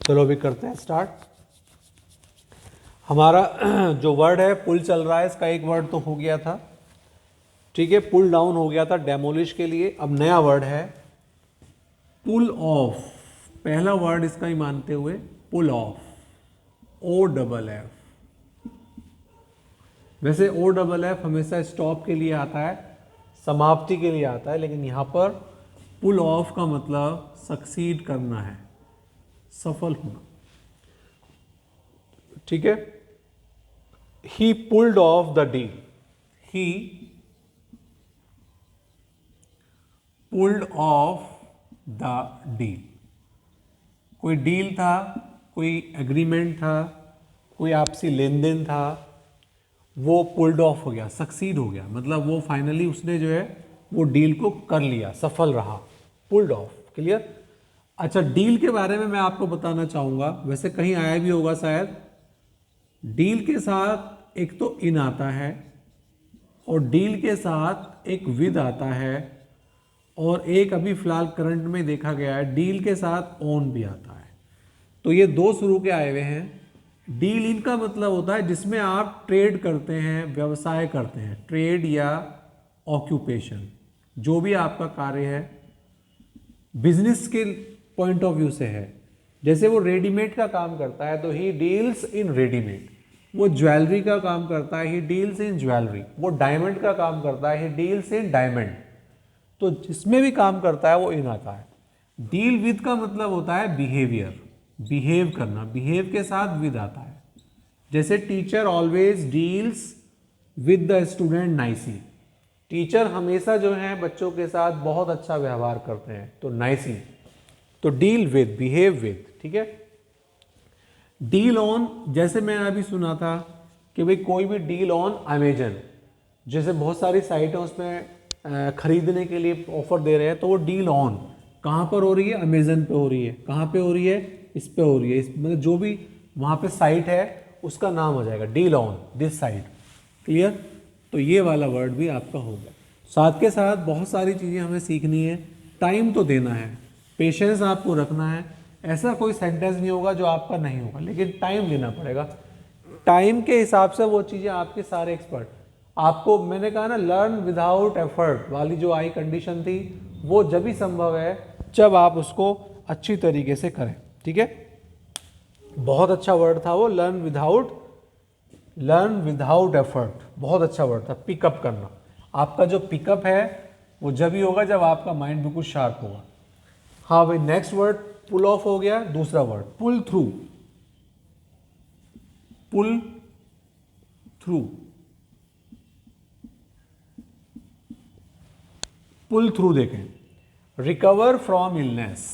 चलो अभी करते हैं स्टार्ट। हमारा जो वर्ड है पुल चल रहा है, इसका एक वर्ड तो हो गया था, ठीक है, पुल डाउन हो गया था डेमोलिश के लिए। अब नया वर्ड है पुल ऑफ। पहला वर्ड इसका ही मानते हुए पुल ऑफ, ओ डबल एफ। वैसे ओ डबल एफ हमेशा स्टॉप के लिए आता है, समाप्ति के लिए आता है, लेकिन यहां पर पुल ऑफ का मतलब सक्सीड करना है, सफल होना, ठीक है। ही pulled off the deal, he pulled off the deal. कोई डील था, कोई एग्रीमेंट था, कोई आपसी लेन देन था, वो पुल्ड ऑफ हो गया, सक्सीड हो गया, मतलब वो फाइनली उसने जो है वो डील को कर लिया, सफल रहा, पुल्ड ऑफ। क्लियर? अच्छा, डील के बारे में मैं आपको बताना चाहूंगा, वैसे कहीं आया भी होगा शायद। डील के साथ एक तो इन आता है, और डील के साथ एक विद आता है, और एक अभी फिलहाल करंट में देखा गया है डील के साथ ऑन भी आता है। तो ये दो शुरू के आए हुए हैं। डील इन का मतलब होता है जिसमें आप ट्रेड करते हैं, व्यवसाय करते हैं, ट्रेड या ऑक्यूपेशन, जो भी आपका कार्य है बिजनेस के पॉइंट ऑफ व्यू से है। जैसे वो रेडीमेड का काम करता है तो ही डील्स इन रेडीमेड, वो ज्वेलरी का काम करता है, ही डील्स इन ज्वेलरी, वो डायमंड का काम करता है, ही डील्स इन डायमंड। तो जिसमें भी काम करता है वो इन आता है। डील विद का मतलब होता है बिहेवियर, बिहेव करना, बिहेव के साथ विद आता है। जैसे teacher always deals with the student nicely, teacher हमेशा जो है बच्चों के साथ बहुत अच्छा व्यवहार करते हैं, तो नाइसी। तो डील विद, बिहेव विद, ठीक है। डील ऑन, जैसे मैंने अभी सुना था कि भाई कोई भी डील ऑन अमेजन, जैसे बहुत सारी साइटें उसमें खरीदने के लिए ऑफर दे रहे हैं, तो वो डील ऑन कहाँ पर हो रही है? अमेजन पे हो रही है। कहाँ पे हो रही है? इस पे हो रही है। इस मतलब जो भी वहाँ पे साइट है उसका नाम हो जाएगा deal on this site. Clear? तो ये वाला वर्ड भी आपका हो गया। साथ के साथ बहुत सारी चीज़ें हमें सीखनी है, टाइम तो देना है, पेशेंस आपको रखना है। ऐसा कोई सेंटेंस नहीं होगा जो आपका नहीं होगा, लेकिन टाइम देना पड़ेगा। टाइम के हिसाब से वो चीज़ें आपके सारे एक्सपर्ट आपको, मैंने कहा ना लर्न विदाउट एफर्ट वाली जो आई कंडीशन थी, वो जब भी संभव है जब आप उसको अच्छी तरीके से करें, ठीक है। बहुत अच्छा वर्ड था वो, लर्न विदाउट एफर्ट, बहुत अच्छा वर्ड था। पिकअप करना, आपका जो पिकअप है वो जब ही होगा जब आपका माइंड बिल्कुल शार्प होगा। हाँ भाई, नेक्स्ट वर्ड पुल ऑफ हो गया। दूसरा word pull through, pull through, pull through देखें। Recover from illness,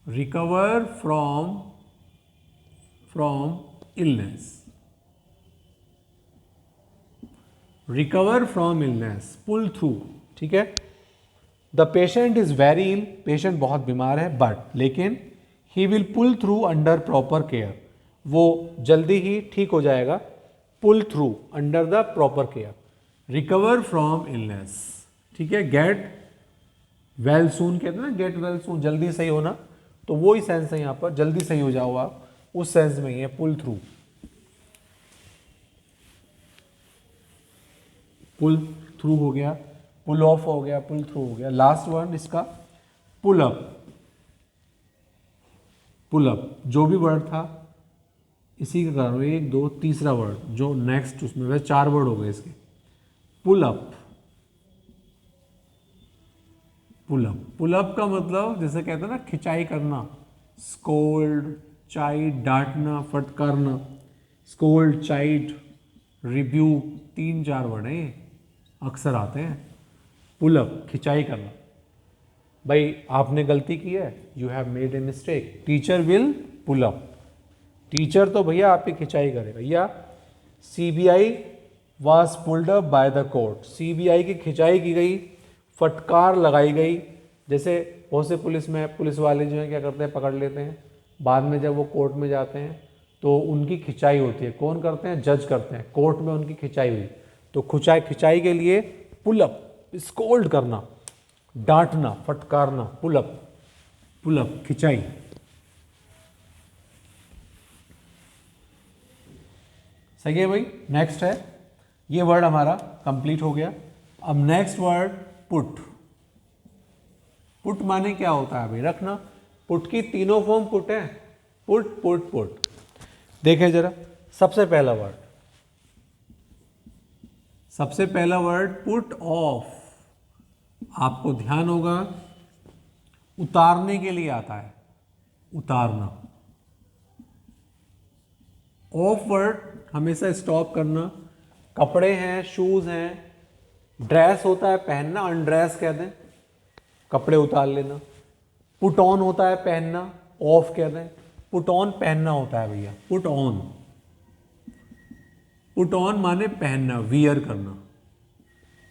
recover from illness, recover from illness, pull through, ठीक है। The patient is very ill, patient बहुत बीमार है, बट लेकिन he will pull through under proper care, वो जल्दी ही ठीक हो जाएगा। Pull through under the proper care, recover from illness, ठीक है। गेट वेल सून कहते हैं ना, गेट वेल सून, जल्दी सही होना, तो वो ही सेंस है यहाँ पर, जल्दी सही हो जाओ आप, उस सेंस में ही है पुल थ्रू। पुल थ्रू हो गया, पुल ऑफ हो गया, पुल थ्रू हो गया। लास्ट वन इसका पुल अप, पुल अप जो भी वर्ड था इसी के कारण, एक दो तीसरा वर्ड जो नेक्स्ट उसमें, वैसे 4 वर्ड हो गए इसके। Pull up, pull up, pull up का मतलब जैसे कहते हैं ना खिंचाई करना, स्कोल्ड, चाइड, डांटना, फटकारना, स्कोल्ड, चाइड, रिब्यूक, 3-4 वर्ड हैं, अक्सर आते हैं। पुल अप, खिंचाई करना, भाई आपने गलती की है, you have made a mistake, teacher will pull up, teacher तो भैया आपकी खिंचाई करेगा। या CBI was pulled up by the court, CBI की खिंचाई की गई, फटकार लगाई गई। जैसे बहुत से पुलिस वाले जो हैं क्या करते हैं, पकड़ लेते हैं, बाद में जब वो कोर्ट में जाते हैं तो उनकी खिंचाई होती है। कौन करते हैं? जज करते हैं। कोर्ट में उनकी खिंचाई हुई, तो खिंचाई के लिए पुल अप, स्कोल्ड करना, डांटना, फटकारना, पुल अप, खिंचाई। सही है भाई। नेक्स्ट है, ये वर्ड हमारा कंप्लीट हो गया। अब नेक्स्ट वर्ड पुट। पुट माने क्या होता है भाई? रखना। पुट की तीनों फॉर्म पुट है, पुट पुट पुट। देखें जरा, सबसे पहला वर्ड पुट ऑफ। आपको ध्यान होगा उतारने के लिए आता है, उतारना। ऑफ वर्ड हमेशा स्टॉप करना। कपड़े हैं, शूज हैं। ड्रेस होता है पहनना, अनड्रेस कहते हैं, कपड़े उतार लेना। पुट ऑन होता है पहनना, ऑफ कहते हैं। पुट ऑन पहनना होता है भैया, पुट ऑन। पुट ऑन माने पहनना, वियर करना।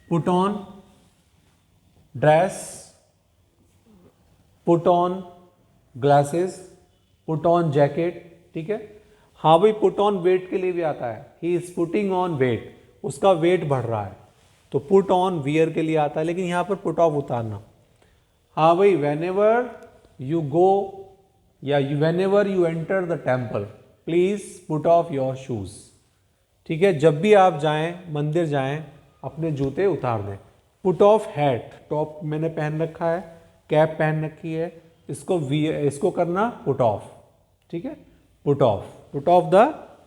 Put on dress, put on glasses, put on jacket. ठीक है। हाँ भाई, पुट ऑन वेट के लिए भी आता है। He is putting on weight, उसका वेट बढ़ रहा है, तो पुट ऑन वियर के लिए आता है। लेकिन यहां पर पुट ऑफ उतारना। हाँ भाई, वेन एवर यू गो या when ever you enter the temple please put off your shoes. ठीक है, जब भी आप जाएं, मंदिर जाएं, अपने जूते उतार दें। पुट ऑफ हैट, टॉप मैंने पहन रखा है, कैप पहन रखी है, इसको करना पुट ऑफ। ठीक है, पुट ऑफ द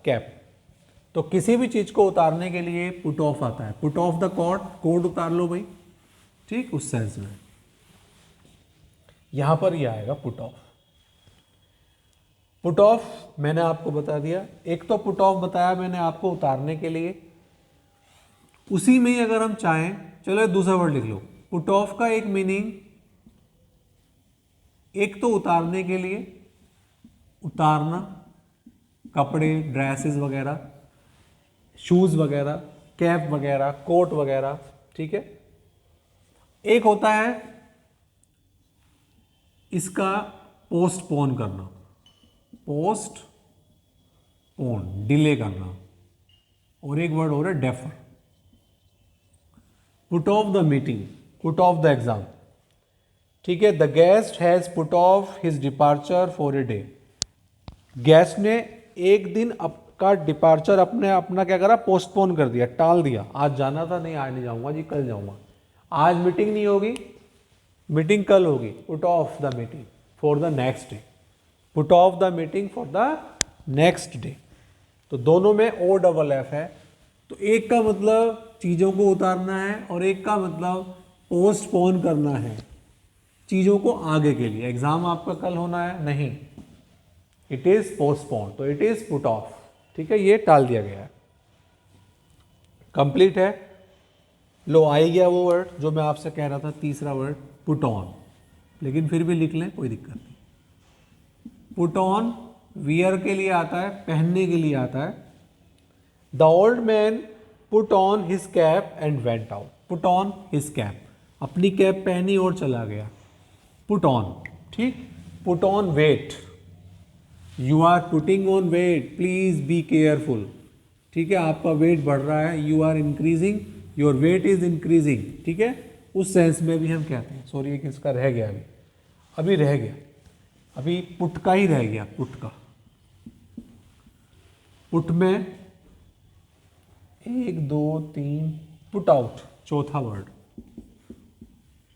कैप। तो किसी भी चीज को उतारने के लिए पुट ऑफ आता है। पुट ऑफ द कोट उतार लो भाई। ठीक, उस सेंस में यहां पर यह आएगा पुट ऑफ। पुट ऑफ मैंने आपको बता दिया। एक तो पुट ऑफ बताया मैंने आपको उतारने के लिए, उसी में ही अगर हम चाहें, चलो दूसरा वर्ड लिख लो। पुट ऑफ का एक मीनिंग, एक तो उतारने के लिए, उतारना, कपड़े, ड्रेसेस वगैरह, शूज वगैरह, कैप वगैरह, कोट वगैरह। ठीक है। एक होता है इसका पोस्टपोन करना, पोस्टपोन डिले करना, और एक वर्ड हो रहा है defer. Put off the meeting, put off the exam. ठीक है, the guest has put off his departure for a day. Guest ने एक दिन का डिपार्चर अपना क्या करा? पोस्टपोन कर दिया, टाल दिया। आज जाना था, नहीं आज नहीं जाऊंगा जी, कल जाऊंगा। आज मीटिंग नहीं होगी, मीटिंग कल होगी। Put off the meeting for the next day, put off the meeting for the next day. तो दोनों में ओ डबल एफ है। तो एक का मतलब चीज़ों को उतारना है और एक का मतलब पोस्टपोन करना है, चीज़ों को आगे के लिए। एग्जाम आपका कल होना है, नहीं, इट इज पोस्टपोन, तो इट इज पुट ऑफ। ठीक है, ये टाल दिया गया है। कंप्लीट है। लो, आ ही गया वो वर्ड जो मैं आपसे कह रहा था, तीसरा वर्ड पुट ऑन। लेकिन फिर भी लिख लें, कोई दिक्कत नहीं। पुट ऑन वियर के लिए आता है, पहनने के लिए आता है। The old man put on his cap and went out. Put on his cap, अपनी कैप पहनी और चला गया। Put on. ठीक। Put on weight, you are putting on weight, please be careful. ठीक है, आपका वेट बढ़ रहा है, you are increasing, your weight is increasing. ठीक है, उस सेंस में भी हम कहते हैं। सॉरी, ये किसका रह गया? अभी रह गया, अभी पुट का ही रह गया। पुट का, पुट में 1 2 3, पुट आउट चौथा वर्ड।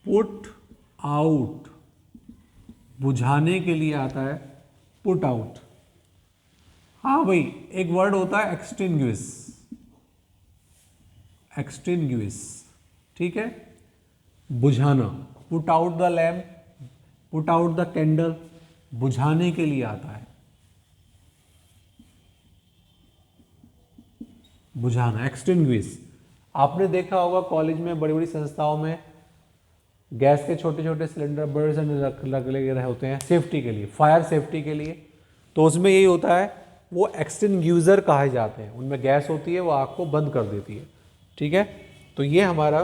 पुट आउट बुझाने के लिए आता है, पुट आउट। हाँ भाई, एक वर्ड होता है एक्सटिंग्विश, एक्सटिंग्विश। ठीक है, बुझाना। Put out the lamp, put out the candle, बुझाने के लिए आता है, बुझाना, एक्सटिंग्विश। आपने देखा होगा कॉलेज में, बड़ी बड़ी संस्थाओं में गैस के छोटे छोटे सिलेंडर, बड़े सिलेंडर लगे रहे होते हैं सेफ्टी के लिए, फायर सेफ्टी के लिए। तो उसमें यही होता है, वो एक्सटिंग्यूजर कहे जाते हैं। उनमें गैस होती है, वो आग को बंद कर देती है। ठीक है, तो ये हमारा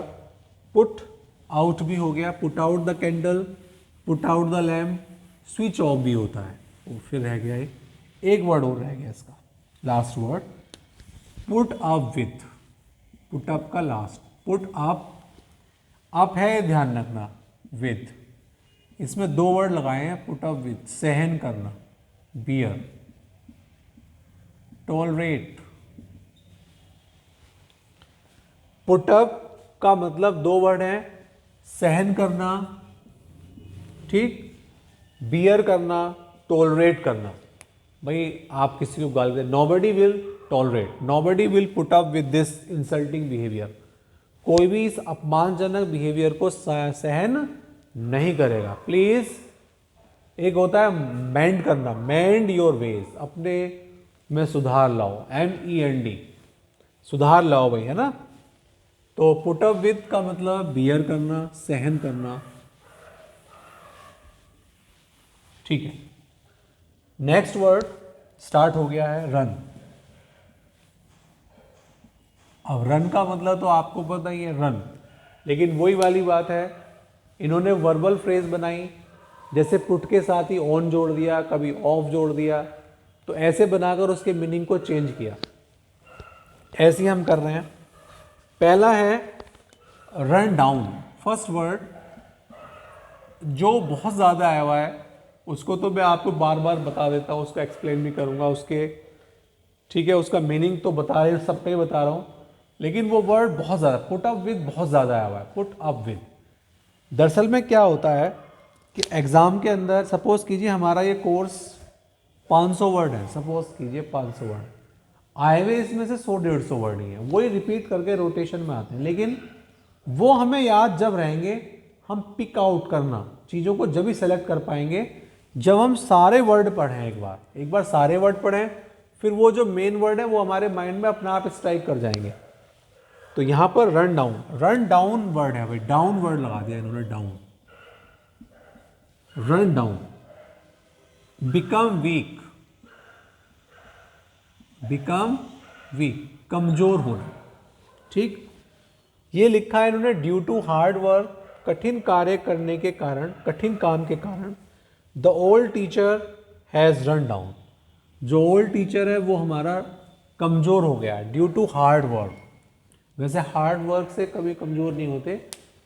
पुट आउट भी हो गया। Put out the candle, put out the lamp, switch off भी होता है। तो फिर रह गया एक वर्ड और रह गया इसका, last word, put up with. Put up का लास्ट, पुट अप, अप है ध्यान रखना, विथ। इसमें 2 वर्ड लगाए हैं, पुट अप विथ, सहन करना, बियर, टॉलरेट, पुट अप का मतलब दो वर्ड हैं, सहन करना, ठीक, बियर करना, टॉलरेट करना। भाई आप किसी को गाली दे, nobody will tolerate, nobody will put up with this insulting behaviour. कोई भी इस अपमानजनक बिहेवियर को सहन नहीं करेगा। प्लीज, एक होता है मेंड करना, मेंड योर वेज, अपने में सुधार लाओ, MEND, सुधार लाओ भाई, है ना। तो पुट अप विद का मतलब बियर करना, सहन करना, ठीक है। नेक्स्ट वर्ड स्टार्ट हो गया है रन। अब रन का मतलब तो आपको पता ही है, रन, लेकिन वही वाली बात है, इन्होंने वर्बल फ्रेज बनाई, जैसे पुट के साथ ही ऑन जोड़ दिया, कभी ऑफ जोड़ दिया, तो ऐसे बनाकर उसके मीनिंग को चेंज किया। ऐसे ही हम कर रहे हैं। पहला है रन डाउन। फर्स्ट वर्ड जो बहुत ज़्यादा आया हुआ है उसको तो मैं आपको बार बार बता देता हूँ, उसका एक्सप्लेन भी करूँगा उसके, ठीक है, उसका मीनिंग तो बता रहे, सब पे बता रहा हूँ, लेकिन वो वर्ड बहुत ज़्यादा, पुट अप विद बहुत ज़्यादा आया हुआ है, पुट अप विद। दरअसल में क्या होता है कि एग्ज़ाम के अंदर सपोज कीजिए हमारा ये कोर्स 500 वर्ड है, सपोज कीजिए 500 वर्ड आए हुए, इसमें से 100-150 वर्ड ही है, वही रिपीट करके रोटेशन में आते हैं, लेकिन वो हमें याद जब रहेंगे, हम पिक आउट करना चीज़ों को जब भी सेलेक्ट कर पाएंगे जब हम सारे वर्ड पढ़ें, एक बार सारे वर्ड पढ़ें, फिर वो जो मेन वर्ड है वो हमारे माइंड में अपने आप स्ट्राइक कर जाएंगे। तो यहां पर रन डाउन वर्ड है भाई, डाउन वर्ड लगा दिया इन्होंने, down, run down. Become weak, कमजोर होना, ठीक। ये लिखा है इन्होंने ड्यू टू हार्ड वर्क, कठिन कार्य करने के कारण, कठिन काम के कारण, the old teacher has run down, जो ओल्ड टीचर है वो हमारा कमज़ोर हो गया है ड्यू टू हार्ड वर्क। वैसे हार्ड वर्क से कभी कमज़ोर नहीं होते,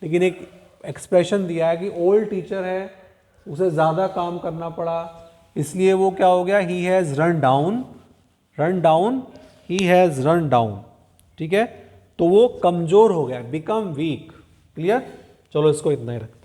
लेकिन एक एक्सप्रेशन दिया है कि ओल्ड टीचर है, उसे ज़्यादा काम करना पड़ा, इसलिए वो क्या हो गया, he has run down, he has run down, ठीक है। तो वो कमज़ोर हो गया, बिकम वीक। क्लियर, चलो इसको इतना ही रखते हैं।